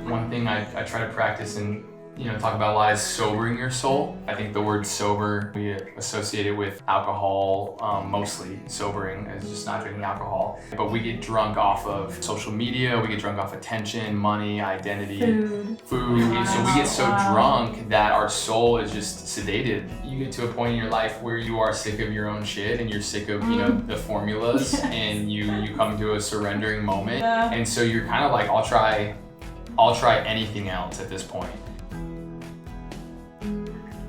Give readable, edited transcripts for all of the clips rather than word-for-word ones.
One thing I try to practice and talk about a lot is sobering your soul. I think the word sober, we associate it with alcohol, mostly sobering as just not drinking alcohol. But we get drunk off of social media, we get drunk off attention, money, identity, food. Wow. So we get so drunk that our soul is just sedated. You get to a point in your life where you are sick of your own shit and you're sick of the formulas, and you come to a surrendering moment. Yeah. And so you're kind of like, I'll try anything else at this point.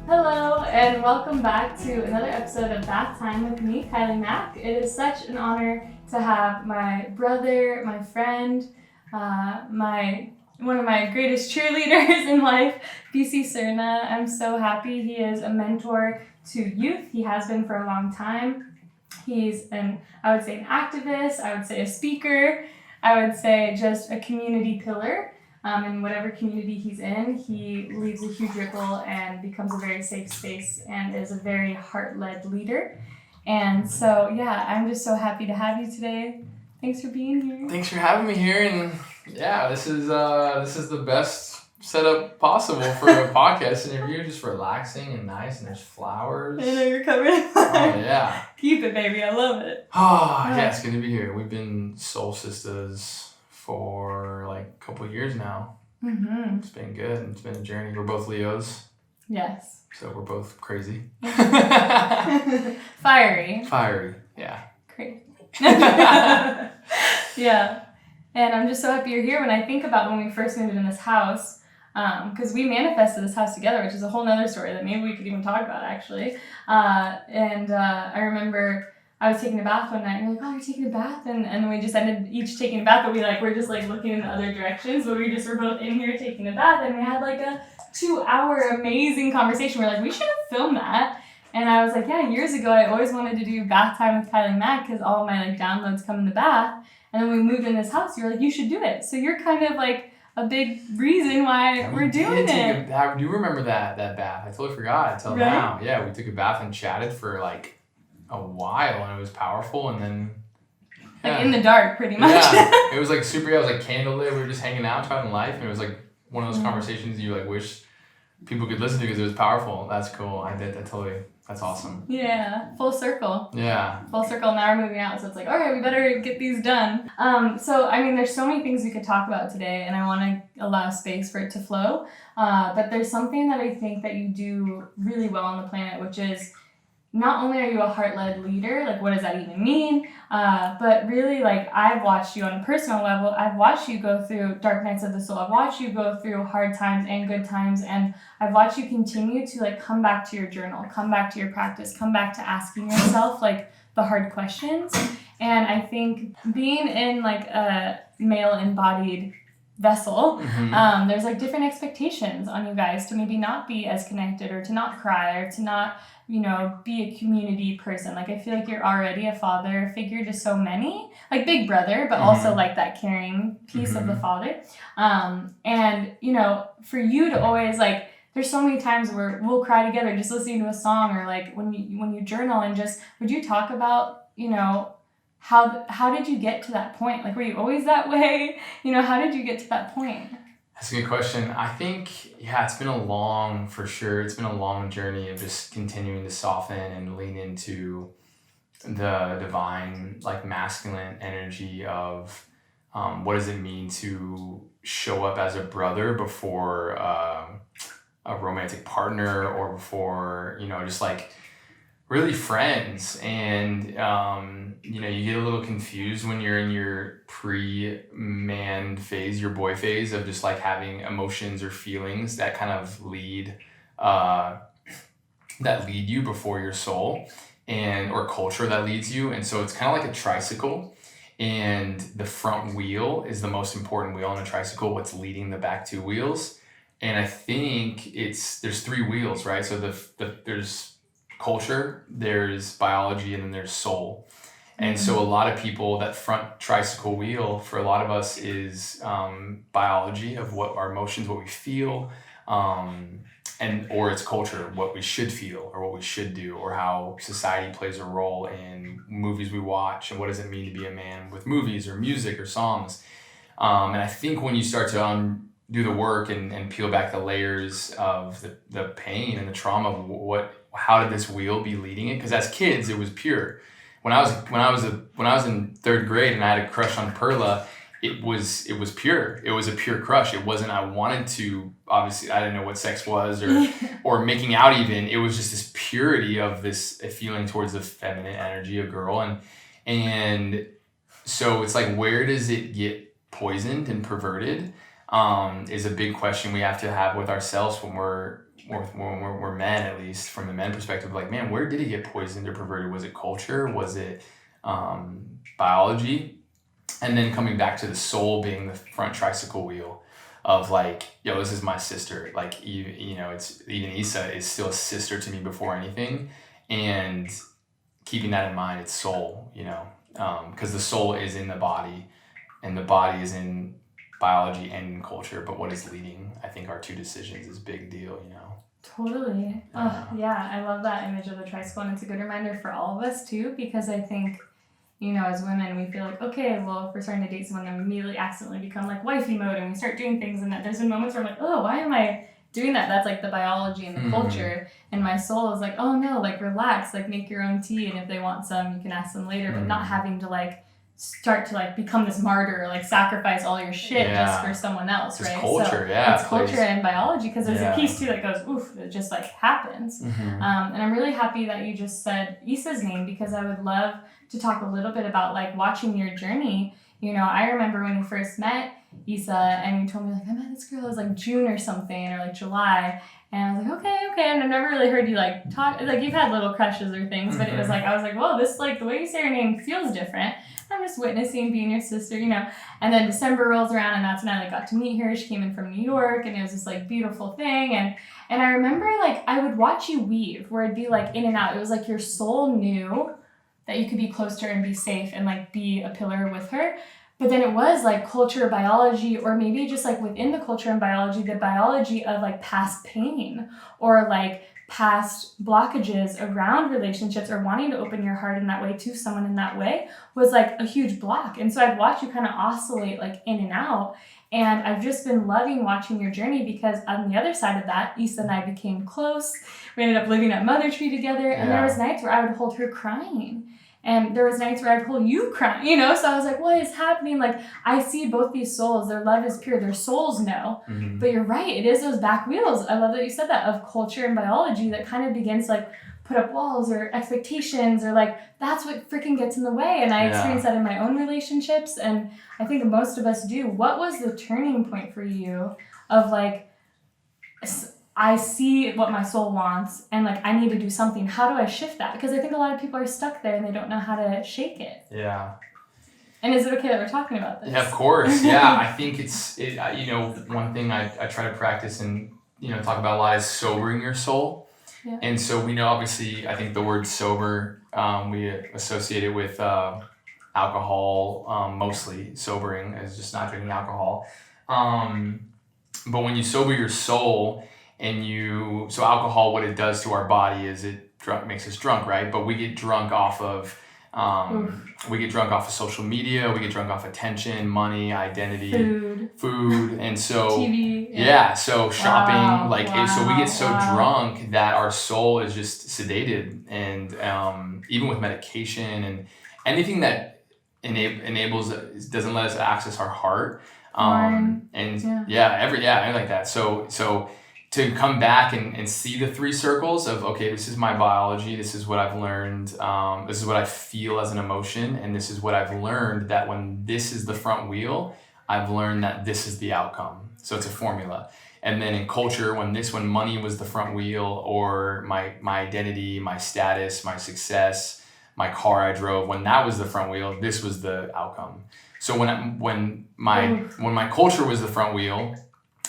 Hello, and welcome back to another episode of BathTime with me, Kiley Mac. It is such an honor to have my brother, my friend, one of my greatest cheerleaders in life, bcserna. I'm so happy. He is a mentor to youth. He has been for a long time. He's I would say an activist, I would say a speaker, I would say just a community pillar. In whatever community he's in, he leaves a huge ripple and becomes a very safe space and is a very heart-led leader. And so, yeah, I'm just so happy to have you today. Thanks for being here. Thanks for having me here. And yeah, this is the best setup possible for a podcast interview. Just relaxing and nice, and there's flowers. I know you're covered. Oh yeah. Keep it, baby. I love it. Oh yeah, it's good to be here. We've been soul sisters for like a couple of years now. Mm-hmm. It's been good. It's been a journey. We're both Leos. Yes. So we're both crazy. Fiery. Fiery, yeah. Crazy. Yeah. And I'm just so happy you're here. When I think about when we first moved in this house, because we manifested this house together, which is a whole nother story that maybe we could even talk about, actually. I remember I was taking a bath one night, and you're like, oh, you're taking a bath? And then we just ended each taking a bath, but we're just like looking in the other directions, but we just were both in here taking a bath, and we had like a 2-hour amazing conversation. We're like, we should have filmed that. And I was like, yeah, years ago, I always wanted to do bath time with Kiley Mac because all of my like downloads come in the bath. And then we moved in this house, you were like, you should do it. So you're kind of like a big reason why we're doing it. I do remember that bath. I totally forgot until now. Yeah, we took a bath and chatted for like a while, and it was powerful. And then like in the dark, pretty much. Yeah, it was like super. It was like candlelit. We were just hanging out, talking life, and it was like one of those conversations you like wish people could listen to because it was powerful. That's cool. I did that totally. That's awesome. Yeah, full circle. Yeah. Full circle. Now we're moving out, so it's like, all right, we better get these done. So I mean, there's so many things we could talk about today, and I want to allow space for it to flow. But there's something that I think that you do really well on the planet, which is not only are you a heart-led leader, like what does that even mean? But really, like I've watched you on a personal level. I've watched you go through dark nights of the soul. I've watched you go through hard times and good times, and I've watched you continue to like come back to your journal, come back to your practice, come back to asking yourself like the hard questions. And I think being in like a male-embodied vessel, there's like different expectations on you guys to maybe not be as connected, or to not cry, or to not be a community person. Like I feel like you're already a father figure to so many, like big brother, but also like that caring piece of the father. And for you to always like, there's so many times where we'll cry together just listening to a song, or like when you journal, and just would you talk about how did you get to that point? Like were you always that way? How did you get to that point? That's a good question. I think, it's been a long journey of just continuing to soften and lean into the divine, like masculine energy of what does it mean to show up as a brother before a romantic partner, or before, just like really friends. And you get a little confused when you're in your pre-man phase, your boy phase of just like having emotions or feelings that kind of lead you before your soul, or culture that leads you. And so it's kind of like a tricycle, and the front wheel is the most important wheel on a tricycle. What's leading the back two wheels? And I think there's 3 wheels, right? So there's culture, there's biology, and then there's soul. And so a lot of people, that front tricycle wheel for a lot of us is biology of what our emotions, what we feel, or it's culture, what we should feel or what we should do, or how society plays a role in movies we watch, and what does it mean to be a man with movies or music or songs. And I think when you start to do the work and peel back the layers of the pain and the trauma of how did this wheel be leading it? Because as kids, it was pure. When I was in third grade and I had a crush on Perla, it was pure. It was a pure crush. It wasn't I wanted to, obviously I didn't know what sex was or making out even. It was just this purity of this feeling towards the feminine energy of girl. And so it's like, where does it get poisoned and perverted? Is a big question we have to have with ourselves when we're men, at least from the men perspective. Like, man, where did it get poisoned or perverted? Was it culture? Was it biology? And then coming back to the soul being the front tricycle wheel of like, yo, this is my sister. Like, you know, it's even Isa is still a sister to me before anything. And keeping that in mind, it's soul, you know, because the soul is in the body and the body is in biology and in culture. But what is leading, I think, our two decisions is a big deal, you know. Totally. Yeah, I love that image of the tricycle, and it's a good reminder for all of us too, because I think, you know, as women, we feel like, okay, well, if we're starting to date someone, then we immediately accidentally become like wifey mode and we start doing things, and that there's been moments where I'm like, oh, why am I doing that? That's like the biology and the culture, and my soul is like, oh no, like relax, like make your own tea, and if they want some, you can ask them later, but not having to like start to like become this martyr or like sacrifice all your shit just for someone else, it's right? Culture, so it's culture and biology, because there's a piece too that goes, oof, it just like happens. And I'm really happy that you just said Issa's name, because I would love to talk a little bit about like watching your journey. You know, I remember when you first met Issa and you told me like, I met this girl, it was like June or something, or like July. And I was like, okay. And I've never really heard you like talk, like you've had little crushes or things, but it was like, I was like, whoa, this like the way you say her name feels different. I'm just witnessing being your sister, you know. And then December rolls around, and that's when I like got to meet her. She came in from New York, and it was this like beautiful thing. And I remember like I would watch you weave, where it'd be like in and out. It was like your soul knew that you could be close to her and be safe and like be a pillar with her. But then it was like culture, biology, or maybe just like within the culture and biology, the biology of like past pain or like past blockages around relationships, or wanting to open your heart in that way to someone in that way was like a huge block. And so I'd watch you kind of oscillate like in and out. And I've just been loving watching your journey, because on the other side of that, Issa and I became close. We ended up living at Mother Tree together. And there was nights where I would hold her crying. And there was nights where I'd hold you crying, you know? So I was like, what is happening? Like, I see both these souls. Their love is pure. Their souls know. But you're right. It is those back wheels. I love that you said that, of culture and biology, that kind of begins to like put up walls or expectations, or like, that's what freaking gets in the way. And I experienced that in my own relationships. And I think most of us do. What was the turning point for you of like, I see what my soul wants and like I need to do something. How do I shift that? Because I think a lot of people are stuck there and they don't know how to shake it. Yeah. And is it okay that we're talking about this? Yeah, of course. Yeah, I think you know, one thing I try to practice and, you know, talk about a lot is sobering your soul. Yeah. And so we know, obviously, I think the word sober, we associate it with alcohol, mostly sobering as just not drinking alcohol. But when you sober your soul, so alcohol, what it does to our body is it makes us drunk, right? But we get drunk off of social media, we get drunk off attention, money, identity, food, and so TV, so shopping, so we get so drunk that our soul is just sedated, and even with medication and anything that enables doesn't let us access our heart, anything like that. So to come back and see the three circles of, okay, this is my biology, this is what I've learned, this is what I feel as an emotion, and this is what I've learned, that when this is the front wheel, I've learned that this is the outcome. So it's a formula. And then in culture, when money was the front wheel, or my identity, my status, my success, my car I drove, when that was the front wheel, this was the outcome. So when my culture was the front wheel,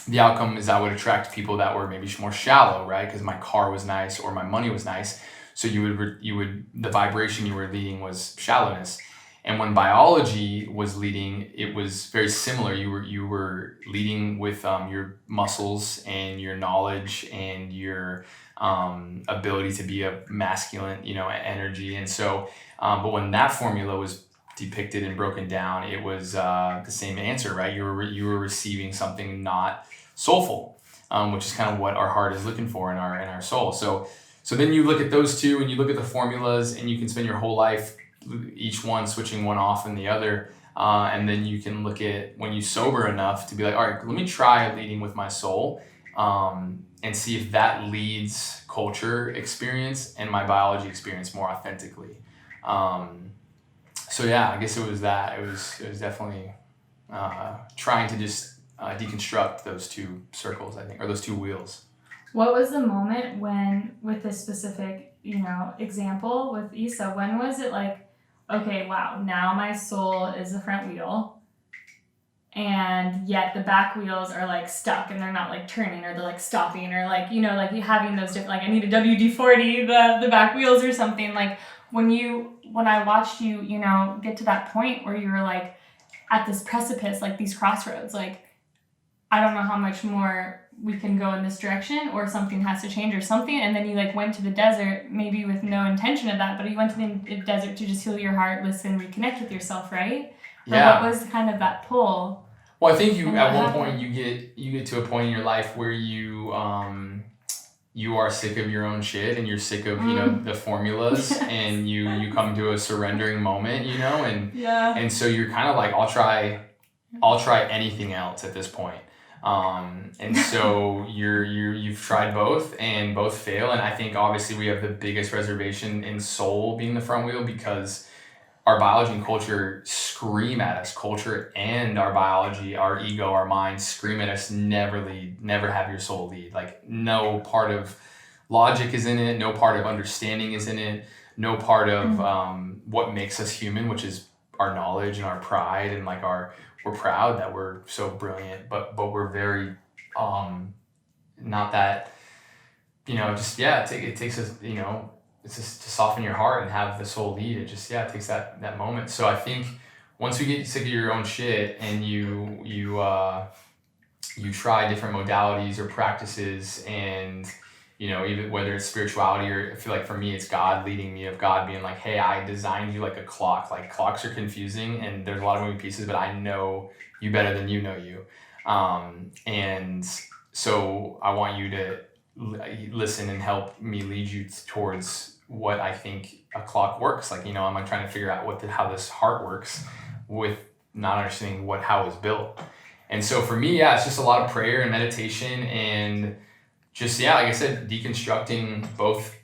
the outcome is I would attract people that were maybe more shallow, right? Because my car was nice or my money was nice. So the vibration you were leading was shallowness. And when biology was leading, it was very similar. You were leading with your muscles and your knowledge and your ability to be a masculine, energy. And so, but when that formula was depicted and broken down, it was the same answer, right? You were receiving something not soulful, which is kind of what our heart is looking for in our soul. So then you look at those two and you look at the formulas, and you can spend your whole life each one switching one off and the other. And then you can look at when you sober enough to be like, all right, let me try leading with my soul, and see if that leads culture experience and my biology experience more authentically. So yeah, I guess it was that. It was definitely trying to just deconstruct those two circles, I think, or those two wheels. What was the moment when, with this specific, example with Issa, when was it like, okay, wow, now my soul is the front wheel, and yet the back wheels are like stuck and they're not like turning, or they're like stopping, or like, like you having those different, like I need a WD-40, the back wheels or something. Like when I watched you, get to that point where you were like at this precipice, like these crossroads, like I don't know how much more we can go in this direction, or something has to change or something. And then you like went to the desert, maybe with no intention of that, but you went to the desert to just heal your heart, listen, reconnect with yourself, right? Yeah. Or what was kind of that pull? Well, I think at one point you get to a point in your life where you are sick of your own shit, and you're sick of the formulas. Yes. And you come to a surrendering moment, and yeah. And so you're kind of like, I'll try anything else at this point. And so you've tried both, and both fail. And I think obviously we have the biggest reservation in soul being the front wheel, because our biology and culture scream at us. Culture and our biology, our ego, our mind scream at us, never lead, never have your soul lead. Like no part of logic is in it, no part of understanding is in it, no part of what makes us human, which is our knowledge and our pride, and like we're proud that we're so brilliant, but we're very not that, it takes us, it's just to soften your heart and have the soul lead. It just, it takes that moment. So I think once you get sick of your own shit, and you try different modalities or practices, and even whether it's spirituality, or I feel like for me it's God leading me, of God being like, hey, I designed you like a clock. Like clocks are confusing and there's a lot of moving pieces, but I know you better than you know you. And so I want you to listen and help me lead you towards what I think a clock works. Like, I'm like trying to figure out how this heart works, with not understanding how it's built. And so for me, it's just a lot of prayer and meditation, and just, like I said, deconstructing both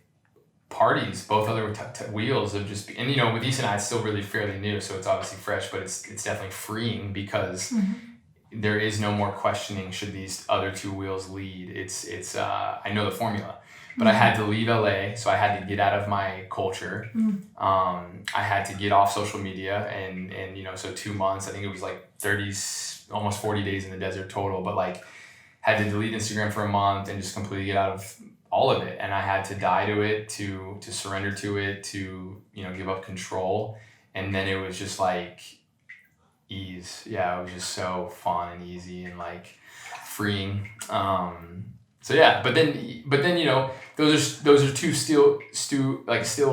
parties, both other wheels of just, and with Issa and I, it's still really fairly new, so it's obviously fresh, but it's definitely freeing, because there is no more questioning should these other two wheels lead. It's I know the formula, but I had to leave LA, so I had to get out of my culture. I had to get off social media, and so 2 months, I think it was like almost 40 days in the desert total, but like had to delete Instagram for a month and just completely get out of all of it. And I had to die to it, to surrender to it, to, give up control. And then it was just like ease. Yeah, it was just so fun and easy and like freeing. But then, those are two still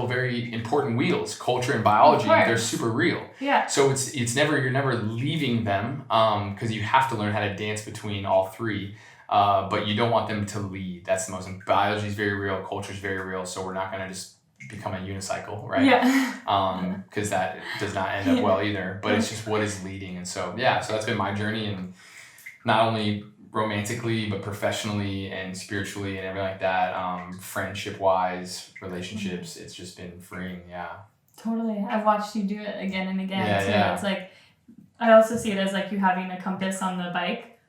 very important wheels, culture and biology. They're super real. Yeah. So you're never leaving them, because you have to learn how to dance between all three. But you don't want them to lead. That's the most. Biology is very real. Culture is very real. So we're not going to just become a unicycle, right? Yeah. Because that does not end up well either. But it's just what is leading. And so, so that's been my journey, and not only romantically, but professionally and spiritually and everything like that. Friendship wise, relationships, it's just been freeing. Yeah. Totally. I've watched you do it again and again too. Yeah. It's like, I also see it as like you having a compass on the bike.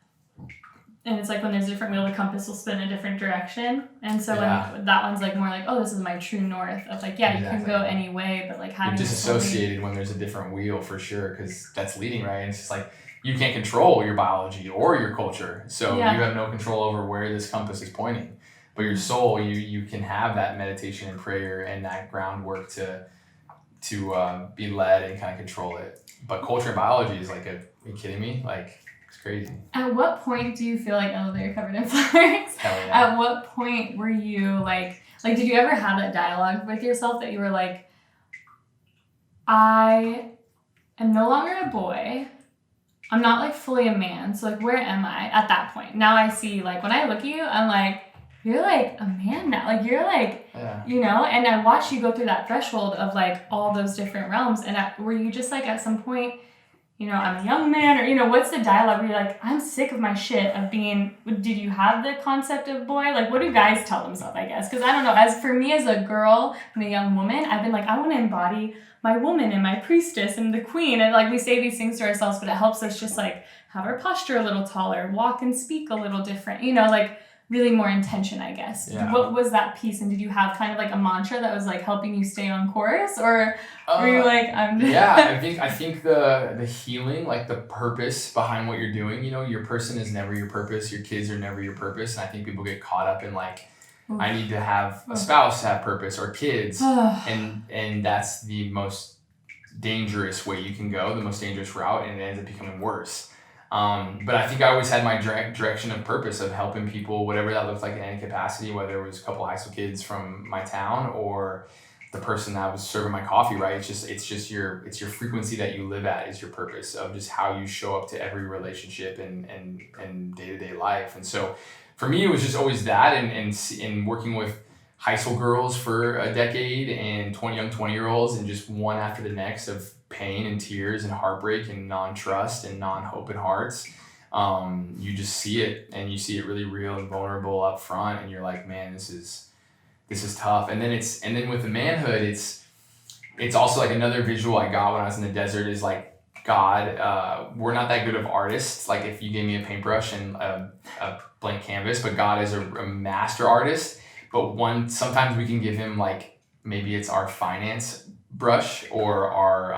And it's like when there's a different wheel, the compass will spin a different direction. And so when that one's like more like, oh, this is my true north. Of like, you can go any way, but like having. You're disassociated when there's a different wheel, for sure, because that's leading, right? And it's just like, you can't control your biology or your culture. So you have no control over where this compass is pointing. But your soul, you can have that meditation and prayer and that groundwork to be led and kind of control it. But culture and biology is like, are you kidding me? Like, it's crazy. At what point do you feel like, oh, they're covered in flowers? Hell yeah. At what point were you like, did you ever have that dialogue with yourself that you were like, I am no longer a boy. I'm not like fully a man. So like, where am I at that point? Now I see, like, when I look at you, I'm like, you're like a man now. Like, you're like, you know, and I watched you go through that threshold of like all those different realms. And were you just like at some point, you know, I'm a young man, or, you know, what's the dialogue where you're like, I'm sick of my shit of being, did you have the concept of boy? Like, what do guys tell themselves, I guess? Because I don't know, as for me as a girl and a young woman, I've been like, I want to embody my woman and my priestess and the queen. And like, we say these things to ourselves, but it helps us just like have our posture a little taller, walk and speak a little different, you know, like really more intention, I guess. Yeah. What was that piece? And did you have kind of like a mantra that was like helping you stay on course, or were you like, Yeah, I think the healing, like the purpose behind what you're doing, you know, your person is never your purpose. Your kids are never your purpose. And I think people get caught up in like, I need to have a spouse have purpose or kids. and that's the most dangerous way you can go, the most dangerous route, and it ends up becoming worse. But I think I always had my direction of purpose of helping people, whatever that looked like in any capacity, whether it was a couple high school kids from my town or the person that was serving my coffee, right? It's just your frequency that you live at is your purpose of just how you show up to every relationship and day-to-day life. And so for me, it was just always that, and working with high school girls for a decade and young 20-year-olds, and just one after the next of pain and tears and heartbreak and non-trust and non-hope in hearts. You just see it, and you see it really real and vulnerable up front, and you're like, man, this is tough. And then with the manhood, it's also like another visual I got when I was in the desert is like, God, we're not that good of artists. Like if you gave me a paintbrush and a blank canvas, but God is a master artist. But sometimes we can give him like, maybe it's our finance brush or our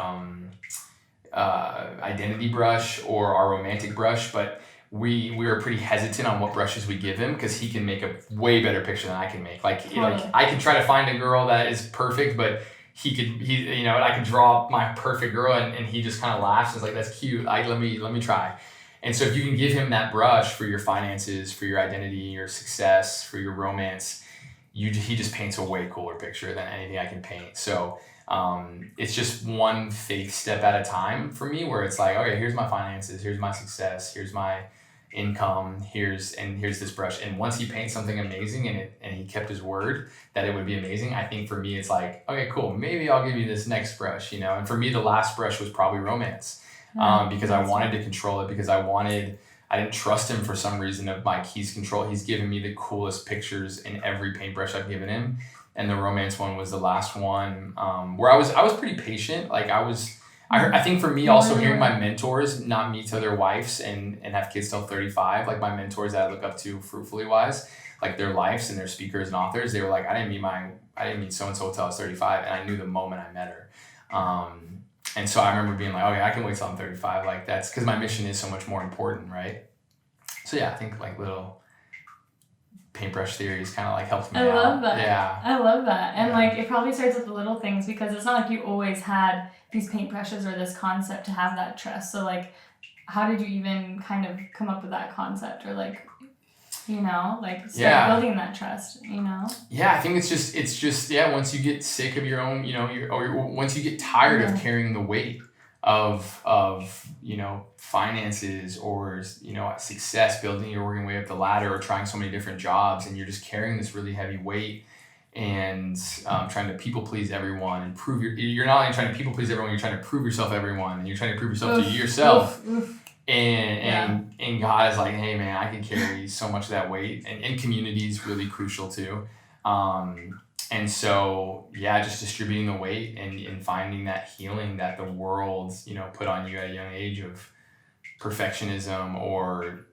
identity brush or our romantic brush, but we are pretty hesitant on what brushes we give him because he can make a way better picture than I can make. Like I can try to find a girl that is perfect, but I could draw my perfect girl and he just kind of laughs and is like, that's cute. Let me try. And so if you can give him that brush for your finances, for your identity, your success, for your romance, he just paints a way cooler picture than anything I can paint. So it's just one faith step at a time for me, where it's like, okay, here's my finances, here's my success, here's my income, here's this brush. And once he paints something amazing and he kept his word that it would be amazing, I think for me it's like, okay, cool, maybe I'll give you this next brush, you know. And for me, the last brush was probably romance, because I wanted to control it, because I didn't trust him for some reason of like, he's given me the coolest pictures in every paintbrush I've given him. And the romance one was the last one, where I was pretty patient. Like I think for me also, hearing my mentors not meet their wives and have kids till 35, like my mentors that I look up to fruitfully wise, like their lives and their speakers and authors, they were like, I didn't meet so-and-so till I was 35. And I knew the moment I met her. And so I remember being like, okay, I can wait till I'm 35. Like that's because my mission is so much more important, right? So yeah, I think like little paintbrush theories kind of like helped me out. I love that. Yeah. I love that. And like, it probably starts with the little things, because it's not like you always had these paintbrushes or this concept to have that trust. So like, how did you even kind of come up with that concept, or like, you know, like start building that trust, you know? Yeah, I think it's just once you get sick of your own, you know, or once you get tired of carrying the weight of you know, finances or, you know, success, building your working way up the ladder, or trying so many different jobs, and you're just carrying this really heavy weight and trying to people please everyone and prove you're not only trying to people please everyone, you're trying to prove yourself to everyone, and you're trying to prove yourself to yourself. And God is like, hey man, I can carry so much of that weight, and community is really crucial too. And so, just distributing the weight and finding that healing that the world, you know, put on you at a young age of perfectionism or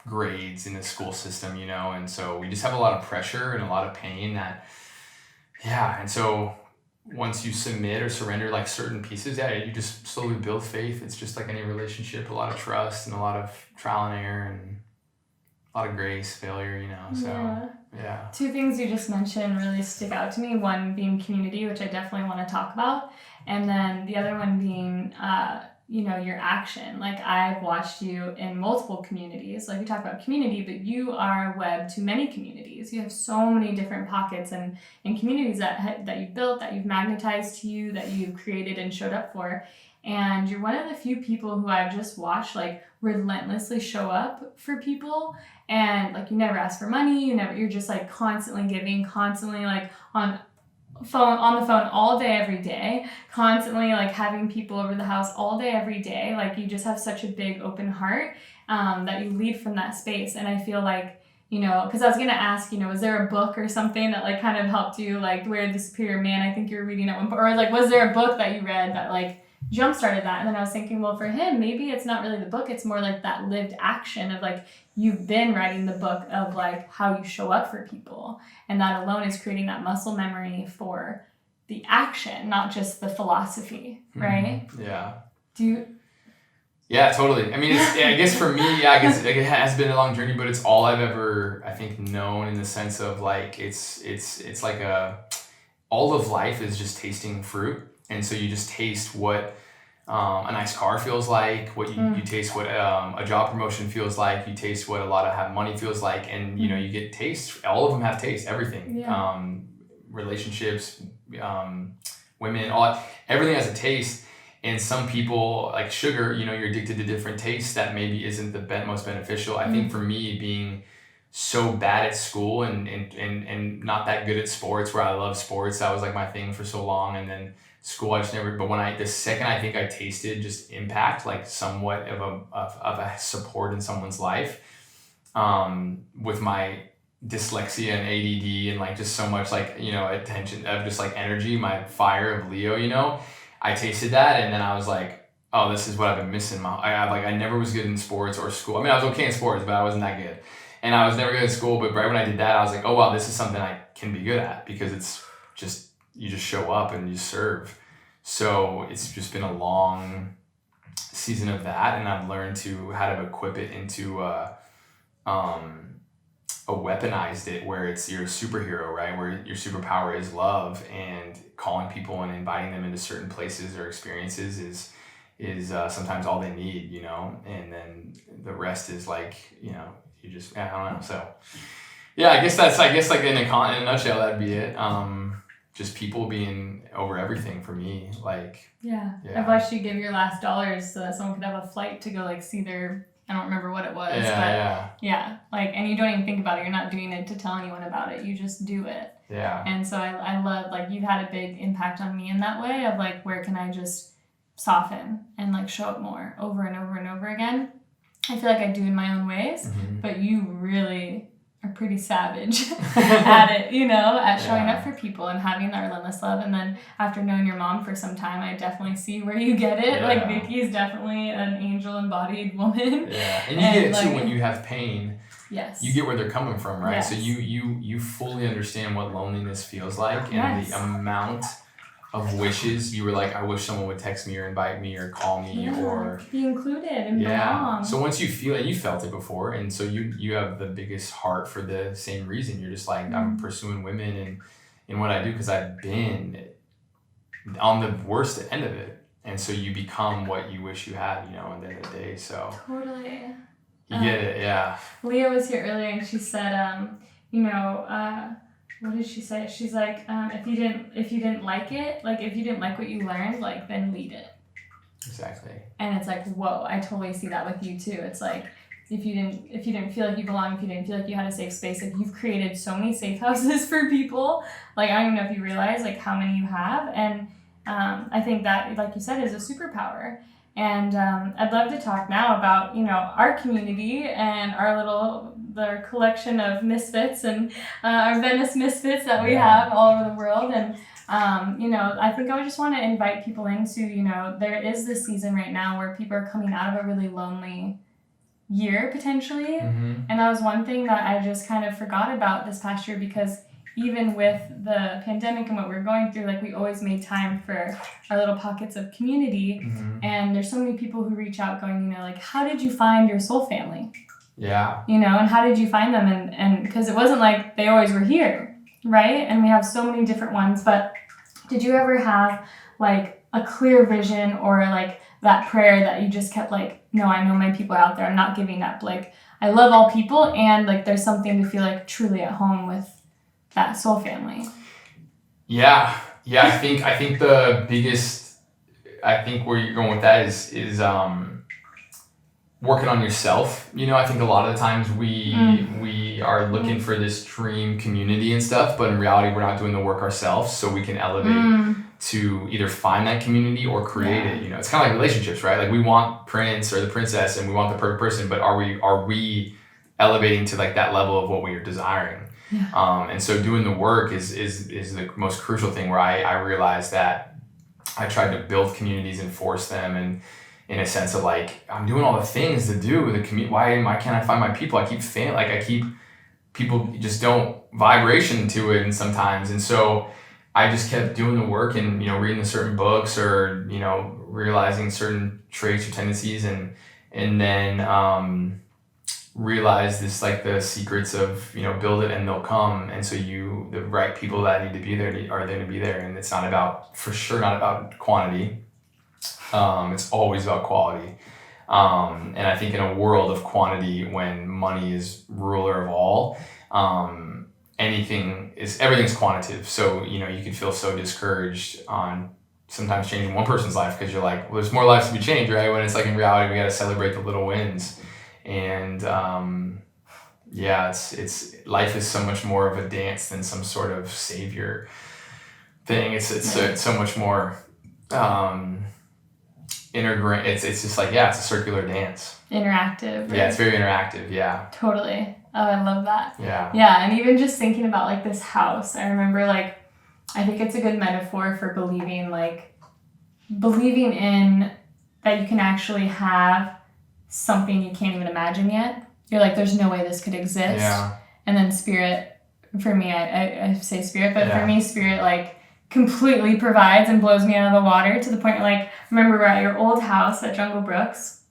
grades in the school system, you know. And so we just have a lot of pressure and a lot of pain and so once you submit or surrender like certain pieces, you just slowly build faith. It's just like any relationship, a lot of trust and a lot of trial and error and a lot of grace, failure, you know. So yeah. Two things you just mentioned really stick out to me. One being community, which I definitely want to talk about. And then the other one being your action. Like I've watched you in multiple communities. Like we talk about community, but you are web to many communities. You have so many different pockets and communities that you've built, that you've magnetized to you, that you've created and showed up for. And you're one of the few people who I've just watched like relentlessly show up for people. And like you never ask for money, you're just like constantly giving, constantly like on the phone all day every day, constantly like having people over the house all day every day. Like you just have such a big open heart that you lead from that space. And I feel like, because I was gonna ask, is there a book or something that like kind of helped you, like Where the Superior Man, I think you were reading at one point, or like was there a book that you read that like jump started that? And then I was thinking, well, for him maybe it's not really the book, it's more like that lived action of like you've been writing the book of like how you show up for people, and that alone is creating that muscle memory for the action, not just the philosophy, right? Yeah, totally. I mean, I guess for me, I guess it has been a long journey, but it's all I've ever, I think, known, in the sense of like it's like all of life is just tasting fruit. And so you just taste what a nice car feels like, what you taste what a job promotion feels like, you taste what a lot of money feels like, and you get taste. All of them have taste, everything. Relationships, women, everything has a taste. And some people, like sugar, you're addicted to different tastes that maybe isn't the most beneficial. I think for me, being so bad at school and not that good at sports, where I love sports, that was like my thing for so long, and then school I just never. But the second I think I tasted just impact, like somewhat of a support in someone's life, with my dyslexia and ADD and like just so much like attention of just like energy, my fire of Leo, I tasted that, and then I was like, oh, this is what I've been missing. I never was good in sports or school. I mean, I was okay in sports, but I wasn't that good. And I was never good at school, but right when I did that, I was like, oh, wow, this is something I can be good at, because it's just, you just show up and you serve. So it's just been a long season of that, and I've learned how to equip it into a weaponized it, where it's your superhero, right? Where your superpower is love, and calling people and inviting them into certain places or experiences is sometimes all they need, and then the rest is like, you just, I don't know. So yeah, I guess like in a nutshell, that'd be it. Just people being over everything for me. Like, yeah. I've watched you give your last dollars so that someone could have a flight to go like see their, I don't remember what it was, like, and you don't even think about it. You're not doing it to tell anyone about it. You just do it. Yeah. And so I love, like, you've had a big impact on me in that way of like, where can I just soften and like show up more over and over and over again. I feel like I do in my own ways, but you really are pretty savage at it, at showing up for people and having that relentless love. And then after knowing your mom for some time, I definitely see where you get it. Like Vicky is definitely an angel embodied woman. Yeah, and you get it too when you have pain. Yes. You get where they're coming from, right? Yes. So you fully understand what loneliness feels like, and the amount of wishes you were like, I wish someone would text me or invite me or call me or be included and belong. So once you feel it, you felt it before, and so you have the biggest heart for the same reason. You're just like, I'm pursuing women and in what I do, because I've been on the worst end of it, and so you become what you wish you had, at the end of the day. So totally, you get it. Yeah. Leah was here earlier and she said, what did she say? She's like, if you didn't like it, like if you didn't like what you learned, like then lead it. Exactly. And it's like, whoa, I totally see that with you too. It's like, if you didn't feel like you belong, if you didn't feel like you had a safe space, like you've created so many safe houses for people. Like, I don't even know if you realize like how many you have. And I think that, like you said, is a superpower. And I'd love to talk now about, our community and the collection of misfits and our Venice misfits that we have all over the world. And, I think I just want to invite people into, there is this season right now where people are coming out of a really lonely year potentially. And that was one thing that I just kind of forgot about this past year, because even with the pandemic and what we're going through, like we always made time for our little pockets of community. And there's so many people who reach out going, like, how did you find your soul family? Yeah. And how did you find them? And because it wasn't like they always were here, right? And we have so many different ones, but did you ever have like a clear vision or like that prayer that you just kept like, no, I know my people are out there. I'm not giving up. Like, I love all people, and like there's something to feel like truly at home with that soul family. Yeah. I think the biggest, I think where you're going with that is working on yourself. I think a lot of the times we are looking for this dream community and stuff, but in reality we're not doing the work ourselves, so we can elevate to either find that community or create it. It's kind of like relationships, right? Like we want Prince or the princess and we want the perfect person, but are we elevating to like that level of what we are desiring? And so doing the work is the most crucial thing, where I realized that I tried to build communities and force them, and in a sense of like, I'm doing all the things to do the community. Why can't I find my people? I keep failing. Like people just don't vibration to it, and sometimes. And so I just kept doing the work and, reading certain books or, realizing certain traits or tendencies, and then realize this, like the secrets of, build it and they'll come. And so the right people that need to be there are going to be there. And it's for sure not about quantity. It's always about quality. And I think in a world of quantity, when money is ruler of all, everything's quantitative. So, you can feel so discouraged on sometimes changing one person's life, because you're like, well, there's more lives to be changed, right? When it's like, in reality, we got to celebrate the little wins. And, it's life is so much more of a dance than some sort of savior thing. It's so much more, it's just like, it's a circular dance. Interactive. Right? Yeah, it's very interactive. Yeah. Totally. Oh, I love that. Yeah. Yeah, and even just thinking about like this house, I remember like, I think it's a good metaphor for believing in that you can actually have something you can't even imagine yet. You're like, there's no way this could exist. Yeah. And then spirit, for me, I say spirit, but for me, spirit like completely provides and blows me out of the water, to the point where like, remember we're at your old house at Jungle Brooks,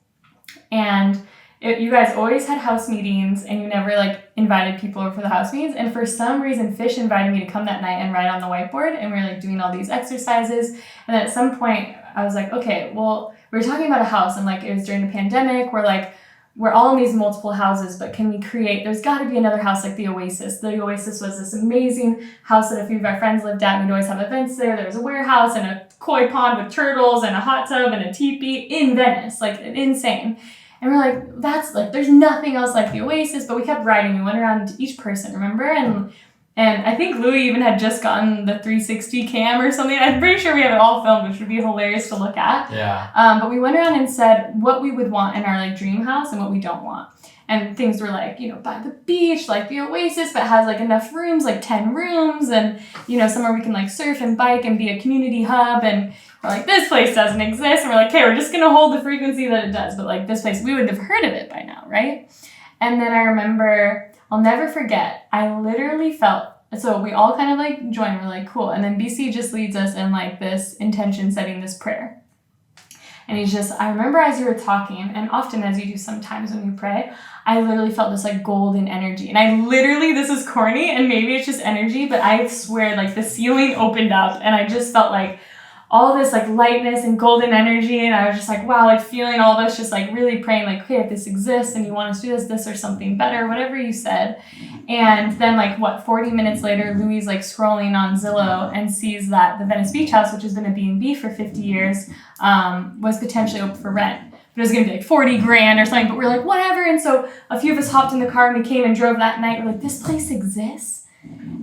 and you guys always had house meetings, and you never like invited people over for the house meetings. And for some reason, Fish invited me to come that night and write on the whiteboard, and we were like doing all these exercises. And then at some point I was like, okay, well, we were talking about a house, and like it was during the pandemic, we're all in these multiple houses, but can we there's got to be another house like the Oasis. The Oasis was this amazing house that a few of our friends lived at, and we'd always have events there. There was a warehouse and a koi pond with turtles and a hot tub and a teepee in Venice, like insane. And we're like, that's like, there's nothing else like the Oasis, but we kept writing. We went around to each person, remember? And I think Louis even had just gotten the 360 cam or something. I'm pretty sure we have it all filmed, which would be hilarious to look at. Yeah. But we went around and said what we would want in our like dream house and what we don't want. And things were like, by the beach, like the Oasis, but has like enough rooms, like 10 rooms, and, somewhere we can like surf and bike and be a community hub. And we're like, this place doesn't exist. And we're like, okay, we're just going to hold the frequency that it does. But like this place, we would have heard of it by now, right? And then I remember, I'll never forget, I literally felt, so we all kind of like joined, we're like, cool. And then BC just leads us in like this intention setting, this prayer. And I remember as you were talking, and often as you do sometimes when you pray, I literally felt this like golden energy. And I literally, this is corny and maybe it's just energy, but I swear like the ceiling opened up and I just felt like all this like lightness and golden energy. And I was just like, wow, like feeling all this, just like really praying like, okay, if this exists and you want us to do this or something better, whatever you said. And then 40 minutes later, Louis like scrolling on Zillow and sees that the Venice Beach House, which has been a B&B for 50 years, was potentially open for rent. But it was going to be like 40 grand or something, but we're like, whatever. And so a few of us hopped in the car and we came and drove that night. We're like, this place exists?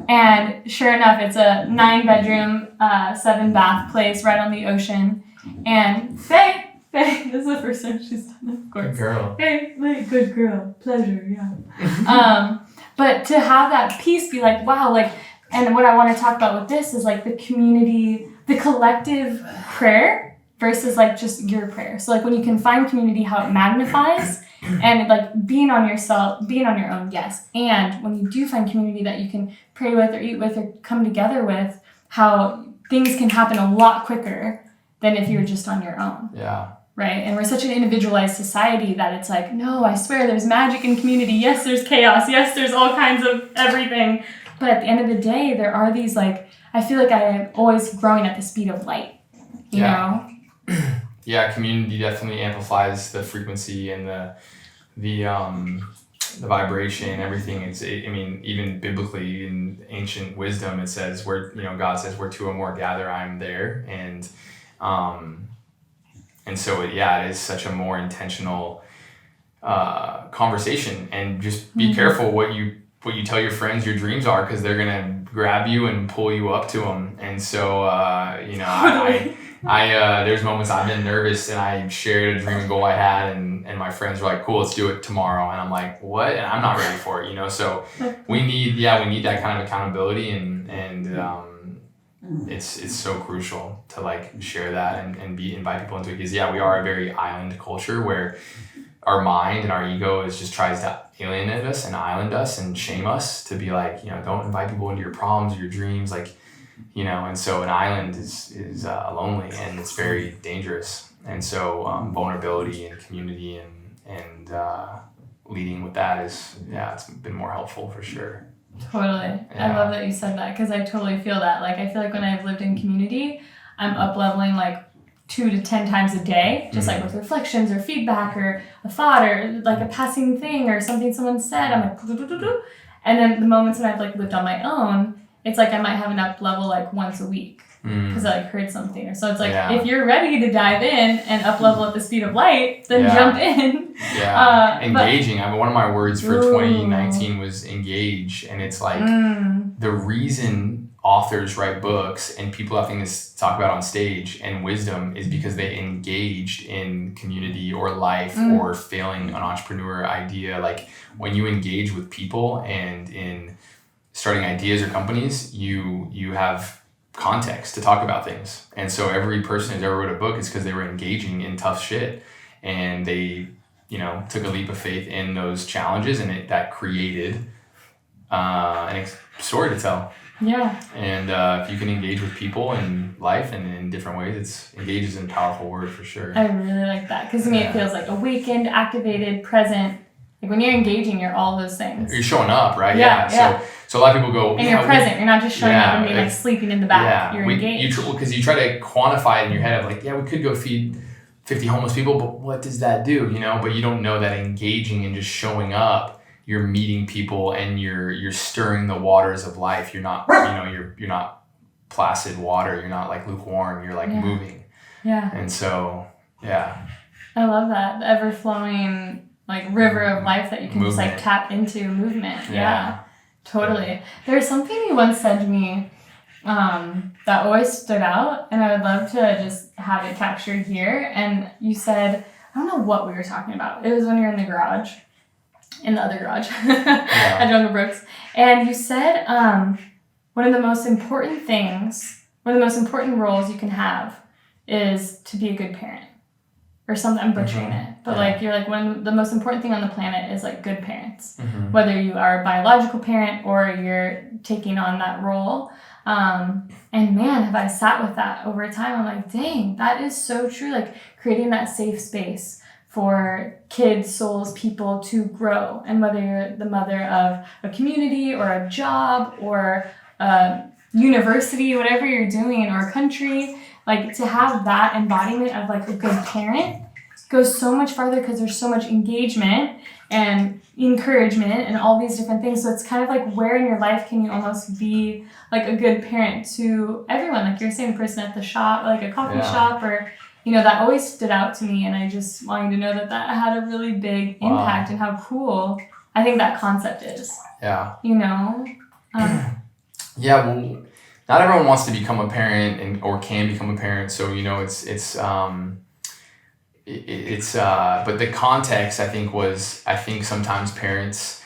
And sure enough, it's a 9-bedroom, 7-bath place right on the ocean. And Faye, this is the first time she's done it, of course. Good girl. Hey, good girl. Pleasure, yeah. But to have that piece be like, wow, like, and what I want to talk about with this is like the community, the collective prayer versus like just your prayer. So like when you can find community, how it magnifies, and like being on your own, yes. And when you do find community that you can pray with or eat with or come together with, how things can happen a lot quicker than if you were just on your own. Yeah. Right? And we're such an individualized society that it's like, no, I swear there's magic in community. Yes, there's chaos. Yes, there's all kinds of everything. But at the end of the day, there are these like, I feel like I am always growing at the speed of light, you know? community definitely amplifies the frequency and the vibration, everything. I mean, even biblically in ancient wisdom, it says God says where two or more gather, I'm there. And so it is such a more intentional conversation, and just be careful what you tell your friends your dreams are, because they're gonna grab you and pull you up to them. And so I there's moments I've been nervous and I shared a dream and goal I had, and my friends were like, cool, let's do it tomorrow, and I'm like, what? And I'm not ready for it, so we need that kind of accountability, and it's so crucial to like share that and invite people into it, because we are a very island culture where our mind and our ego just tries to alienate us and island us and shame us to be like, don't invite people into your problems or your dreams, like, and so an island is lonely, and it's very dangerous. And so vulnerability and community and leading with that it's been more helpful for sure. Totally. I love that you said that, because I totally feel that. Like, I feel like when I've lived in community, I'm up-leveling like 2 to 10 times a day, just like with reflections or feedback or a thought or like a passing thing or something someone said. I'm like, doo-doo-doo-doo. And then the moments when I've like lived on my own, it's like I might have an up level like once a week because I like heard something. Or so it's like, if you're ready to dive in and up level at the speed of light, then jump in. Engaging. I mean, one of my words for 2019 was engage, and it's like the reason authors write books and people have things to talk about on stage and wisdom is because they engaged in community or life or failing an entrepreneur idea. Like, when you engage with people and in starting ideas or companies, you have context to talk about things. And so every person who's ever wrote a book is because they were engaging in tough shit, and they took a leap of faith in those challenges, and that created a story to tell. Yeah. And if you can engage with people in life and in different ways, engage is a powerful word for sure. I really like that, because to me it feels like awakened, activated, present. Like, when you're engaging, you're all those things. You're showing up, right? Yeah. So a lot of people go, and you're present. You're not just showing up and being like sleeping in the back. You're engaged. Because you try to quantify it in your head of like, we could go feed 50 homeless people, but what does that do? But you don't know that engaging and just showing up, you're meeting people and you're stirring the waters of life. You're not, you're not placid water. You're not like lukewarm. You're like moving. Yeah. And so, I love that. The ever flowing like river of life that you can just like tap into movement. Yeah. Totally. There's something you once said to me that always stood out, and I would love to just have it captured here. And you said, I don't know what we were talking about. It was when you were in the garage. In the other garage at Jungle Brooks. And you said one of the most important roles you can have is to be a good parent. Or something, I'm butchering it. But like, you're like, the most important thing on the planet is like good parents. Whether you are a biological parent or you're taking on that role. And man, have I sat with that over time. I'm like, dang, that is so true. Like, creating that safe space for kids, souls, people to grow. And whether you're the mother of a community or a job or a university, whatever you're doing, or a country, like, to have that embodiment of like a good parent goes so much farther, because there's so much engagement and encouragement and all these different things. So it's kind of like, where in your life can you almost be like a good parent to everyone? Like, you're saying, the person at the shop, like a coffee shop, or that always stood out to me, and I just want you to know that had a really big impact, and how cool I think that concept is. Yeah. Well, not everyone wants to become a parent or can become a parent, so but the context I think sometimes parents,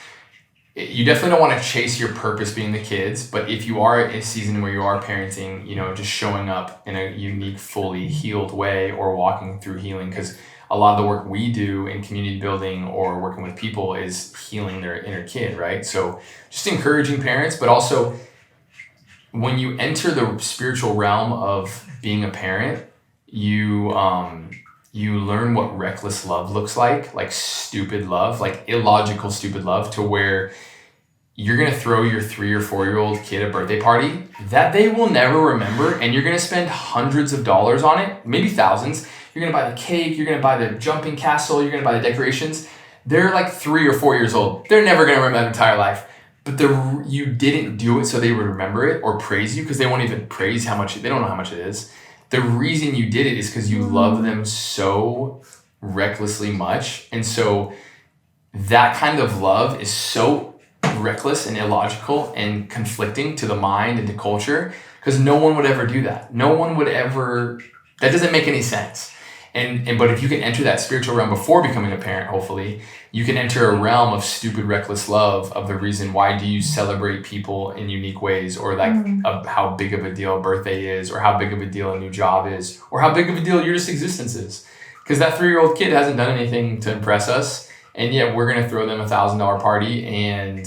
you definitely don't want to chase your purpose being the kids, but if you are in a season where you are parenting, just showing up in a unique, fully healed way, or walking through healing, because a lot of the work we do in community building or working with people is healing their inner kid, right? So just encouraging parents, but also when you enter the spiritual realm of being a parent, you learn what reckless love looks like stupid love, like illogical stupid love, to where you're going to throw your 3 or 4-year-old kid a birthday party that they will never remember, and you're going to spend hundreds of dollars on it, maybe thousands. You're you're going to buy the cake, you're going to buy the jumping castle, you're going to buy the decorations. They're like 3 or 4 years old. They're never going to remember that entire life. But you didn't do it so they would remember it or praise you, because they won't even praise how much, they don't know how much it is. The reason you did it is because you love them so recklessly much. And so that kind of love is so reckless and illogical and conflicting to the mind and to culture, because no one would ever do that. No one would ever, that doesn't make any sense. But if you can enter that spiritual realm before becoming a parent, hopefully, you can enter a realm of stupid, reckless love of the reason why do you celebrate people in unique ways, or like of how big of a deal a birthday is, or how big of a deal a new job is, or how big of a deal your just existence is. Because that 3-year-old kid hasn't done anything to impress us, and yet we're going to throw them $1,000 party and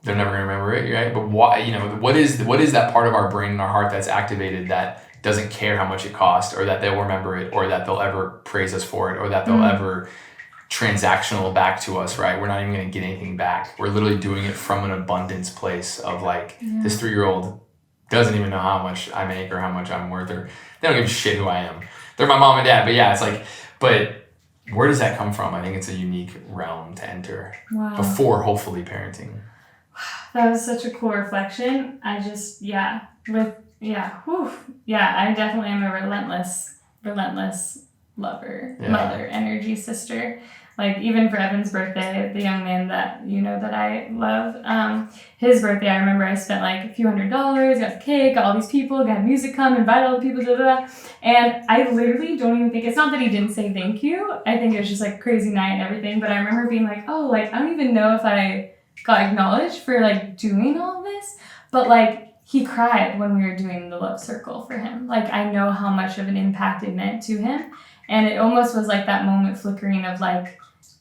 they're never going to remember it, right? But why, what is that part of our brain and our heart that's activated that doesn't care how much it costs, or that they'll remember it, or that they'll ever praise us for it, or that they'll ever transactional back to us, right? We're not even going to get anything back. We're literally doing it from an abundance place of like, this 3-year-old doesn't even know how much I make or how much I'm worth, or they don't give a shit who I am. They're my mom and dad. But yeah, it's like, but where does that come from? I think it's a unique realm to enter before hopefully parenting. That was such a cool reflection. I just, I definitely am a relentless lover, mother, energy, sister. Like, even for Evan's birthday, the young man that that I love, his birthday, I remember I spent like a few $100, got the cake, got all these people, got music come, invited all the people, and I literally don't even think, it's not that he didn't say thank you, I think it was just like crazy night and everything, but I remember being like, oh, like, I don't even know if I got acknowledged for like doing all this, but like, he cried when we were doing the love circle for him. Like, I know how much of an impact it meant to him. And it almost was like that moment flickering of like,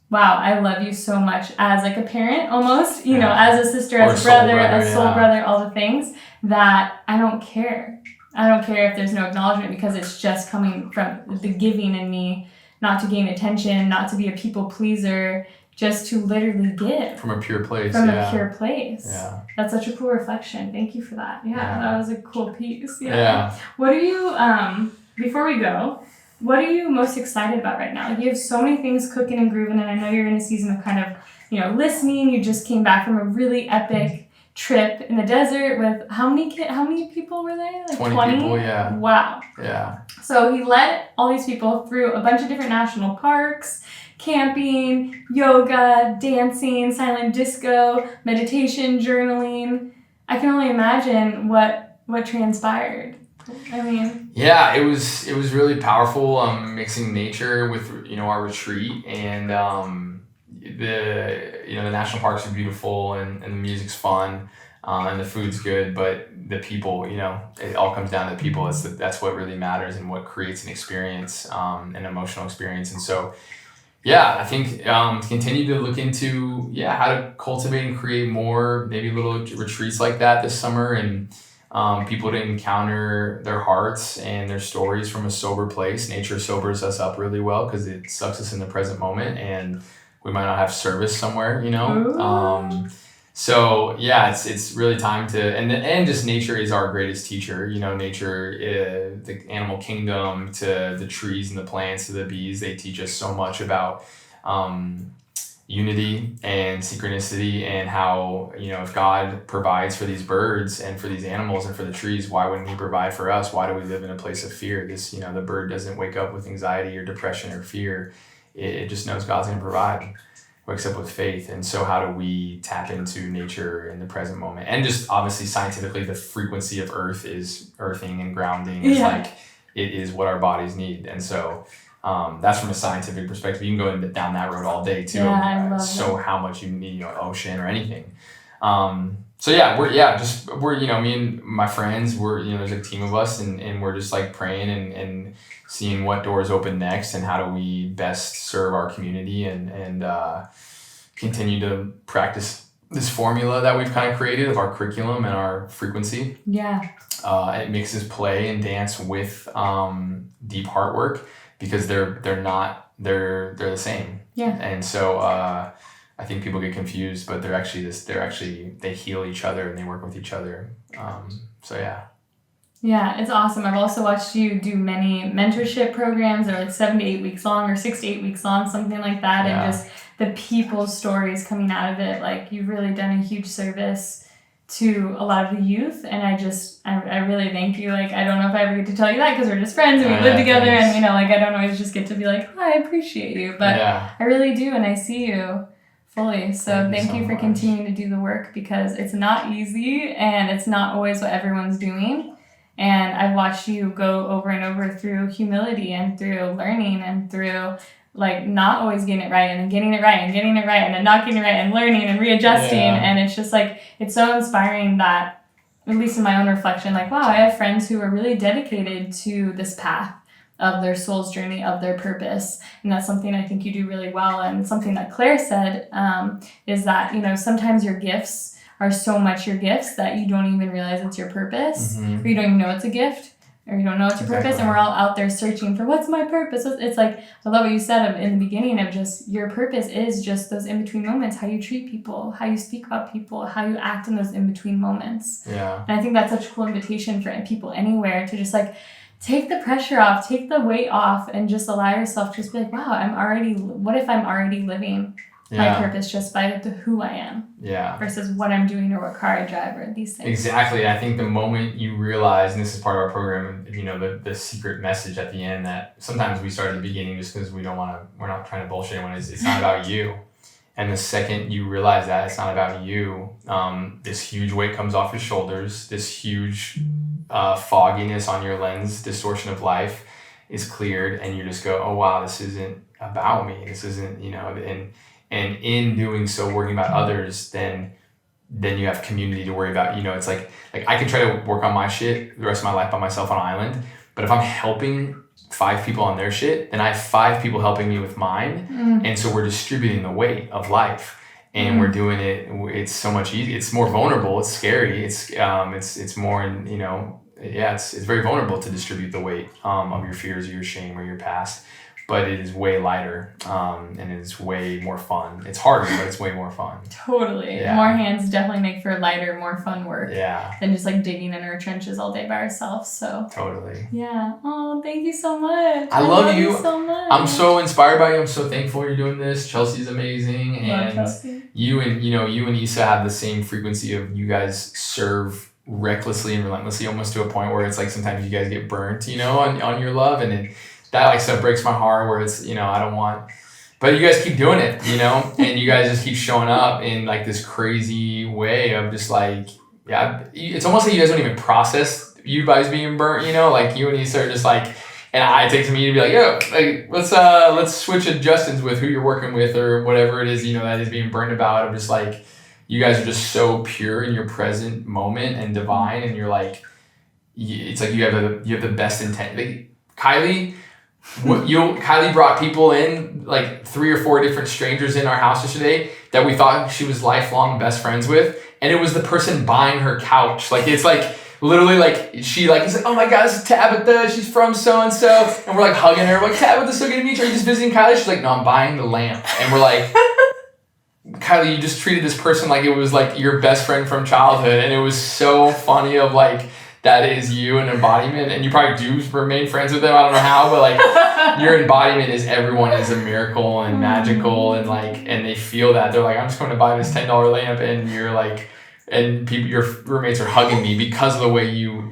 wow, I love you so much as like a parent almost, as a sister, as a brother, as soul brother, all the things that I don't care. I don't care if there's no acknowledgement, because it's just coming from the giving in me, not to gain attention, not to be a people pleaser, just to literally give. From a pure place. A pure place. Yeah. That's such a cool reflection. Thank you for that. Yeah. That was a cool piece. Yeah. What are you, before we go, what are you most excited about right now? Like, you have so many things cooking and grooving, and I know you're in a season of kind of, listening. You just came back from a really epic trip in the desert with how many people were there? Like 20 people, yeah. Wow. Yeah. So he led all these people through a bunch of different national parks, camping, yoga, dancing, silent disco, meditation, journaling. I can only imagine what transpired. I mean, yeah, it was really powerful. Mixing nature with our retreat, and the national parks are beautiful, and the music's fun, and the food's good, but the people, it all comes down to the people. That's what really matters, and what creates an experience, an emotional experience. And so, yeah, I think continue to look into how to cultivate and create more maybe little retreats like that this summer, and people to encounter their hearts and their stories from a sober place. Nature sobers us up really well because it sucks us in the present moment, and we might not have service somewhere, So yeah, it's really time to, and just nature is our greatest teacher. Nature, the animal kingdom, to the trees and the plants, to the bees, they teach us so much about unity and synchronicity, and how, if God provides for these birds and for these animals and for the trees, why wouldn't he provide for us? Why do we live in a place of fear? The bird doesn't wake up with anxiety or depression or fear. It just knows God's going to provide. Wakes up with faith. And so how do we tap into nature in the present moment? And just obviously scientifically, the frequency of earth is earthing and grounding. It's like, it is what our bodies need. And so that's from a scientific perspective. You can go down that road all day too. I love so that. How much you need, ocean or anything. So yeah, we're me and my friends, there's a team of us, and we're just like praying and seeing what doors open next, and how do we best serve our community, and continue to practice this formula that we've kind of created of our curriculum and our frequency. Yeah. It mixes play and dance with deep heart work, because they're the same. Yeah. And so I think people get confused, but they heal each other and they work with each other. So yeah. Yeah, it's awesome. I've also watched you do many mentorship programs that are like 7 to 8 weeks long or 6 to 8 weeks long, something like that. Yeah. And just the people's stories coming out of it. Like, you've really done a huge service to a lot of the youth. And I really thank you. Like, I don't know if I ever get to tell you that because we're just friends and we live together. Thanks. And, like, I don't always just get to be like, oh, I appreciate you. But I really do. And I see you fully. So thank you for continuing to do the work, because it's not easy and it's not always what everyone's doing. And I've watched you go over and over through humility and through learning and through like not always getting it right and then getting it right and getting it right and then not getting it right and learning and readjusting. And it's just like, it's so inspiring that, at least in my own reflection, like, wow, I have friends who are really dedicated to this path of their soul's journey, of their purpose. And that's something I think you do really well. And something that Claire said is that, sometimes your gifts are so much your gifts that you don't even realize it's your purpose, or you don't even know it's a gift, or you don't know it's your purpose. And we're all out there searching for what's my purpose. It's like, I love what you said in the beginning of just your purpose is just those in-between moments, how you treat people, how you speak about people, how you act in those in-between moments. Yeah. And I think that's such a cool invitation for people anywhere to just like take the pressure off, take the weight off, and just allow yourself to just be like, wow, what if I'm already living my purpose just by who I am versus what I'm doing or what car I drive or these things. Exactly. I think the moment you realize, and this is part of our program, the secret message at the end that sometimes we start at the beginning just because we're not trying to bullshit anyone, it's not about you. And the second you realize that it's not about you, this huge weight comes off your shoulders, this huge fogginess on your lens, distortion of life is cleared, and you just go, oh wow, this isn't about me. This isn't, and in doing so, worrying about others, then you have community to worry about. It's like I can try to work on my shit the rest of my life by myself on an island, but if I'm helping 5 people on their shit, then I have 5 people helping me with mine. And so we're distributing the weight of life, and we're doing it. It's so much easier. It's more vulnerable. It's scary. It's more, it's very vulnerable to distribute the weight of your fears or your shame or your past. But it is way lighter, and it is way more fun. It's harder, but it's way more fun. Totally. Yeah. More hands definitely make for lighter, more fun work. Yeah. Than just like digging in our trenches all day by ourselves. So. Totally. Yeah. Oh, thank you so much. I love you so much. I'm so inspired by you. I'm so thankful you're doing this. Chelsea's amazing, and Chelsea. you and Issa have the same frequency of you guys serve recklessly and relentlessly, almost to a point where it's like sometimes you guys get burnt, on your love, and that like stuff breaks my heart where it's, I don't want, but you guys keep doing it, and you guys just keep showing up in like this crazy way of just like, it's almost like you guys don't even process you guys being burnt, like you and Issa are just like, and it takes me to be like, yo, like, let's switch adjustments with who you're working with or whatever it is, that is being burnt about. I'm just like, you guys are just so pure in your present moment and divine, and you're like, it's like you have the best intent. Like, Kiley brought people in, like 3 or 4 different strangers in our house yesterday that we thought she was lifelong best friends with, and it was the person buying her couch. Like, it's like literally like she like is like, oh my god, this is Tabitha, she's from so and so, and we're like hugging her, we're like, Tabitha, so good to meet you. Are you just visiting Kiley? She's like, no, I'm buying the lamp. And we're like, Kiley, you just treated this person like it was like your best friend from childhood, and it was so funny of like, that is you, an embodiment, and you probably do remain friends with them. I don't know how, but like your embodiment is everyone is a miracle and magical, and like, and they feel that. They're like, I'm just going to buy this $10 lamp, and you're like, and people, your roommates are hugging me because of the way you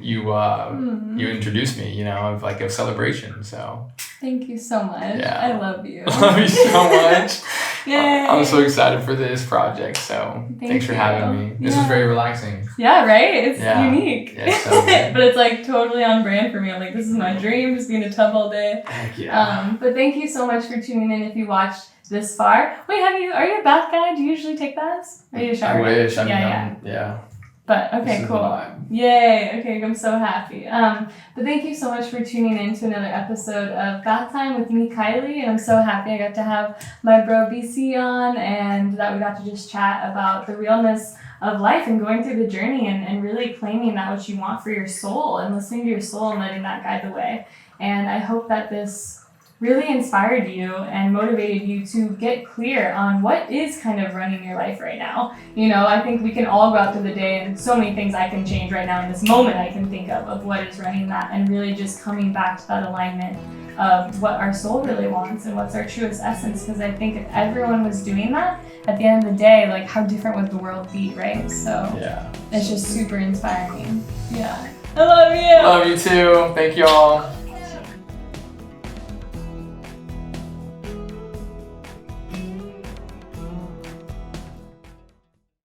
introduced me, of like a celebration. So thank you so much. Yeah. I love you. I love you so much. Yay. I'm so excited for this project. So thanks for having me. This was very relaxing. Yeah, right? It's unique. Yeah, it's so good. But it's like totally on brand for me. I'm like, this is my dream, just be in a tub all day. Heck yeah. But thank you so much for tuning in if you watched this far. Wait, are you a bath guy? Do you usually take baths? Are you a shower? I wish. Yeah. But okay, cool. Vibe. Yay. Okay, I'm so happy. But thank you so much for tuning in to another episode of BathTime with me, Kiley. And I'm so happy I got to have my bro BC on, and that we got to just chat about the realness of life and going through the journey and really claiming that what you want for your soul and listening to your soul and letting that guide the way. And I hope that this really inspired you and motivated you to get clear on what is kind of running your life right now. You know, I think we can all go out through the day and so many things I can change right now in this moment I can think of what is running that, and really just coming back to that alignment of what our soul really wants and what's our truest essence. Because I think if everyone was doing that, at the end of the day, like how different would the world be, right? So yeah, it's just super inspiring. Yeah. I love you. Love you too. Thank you all.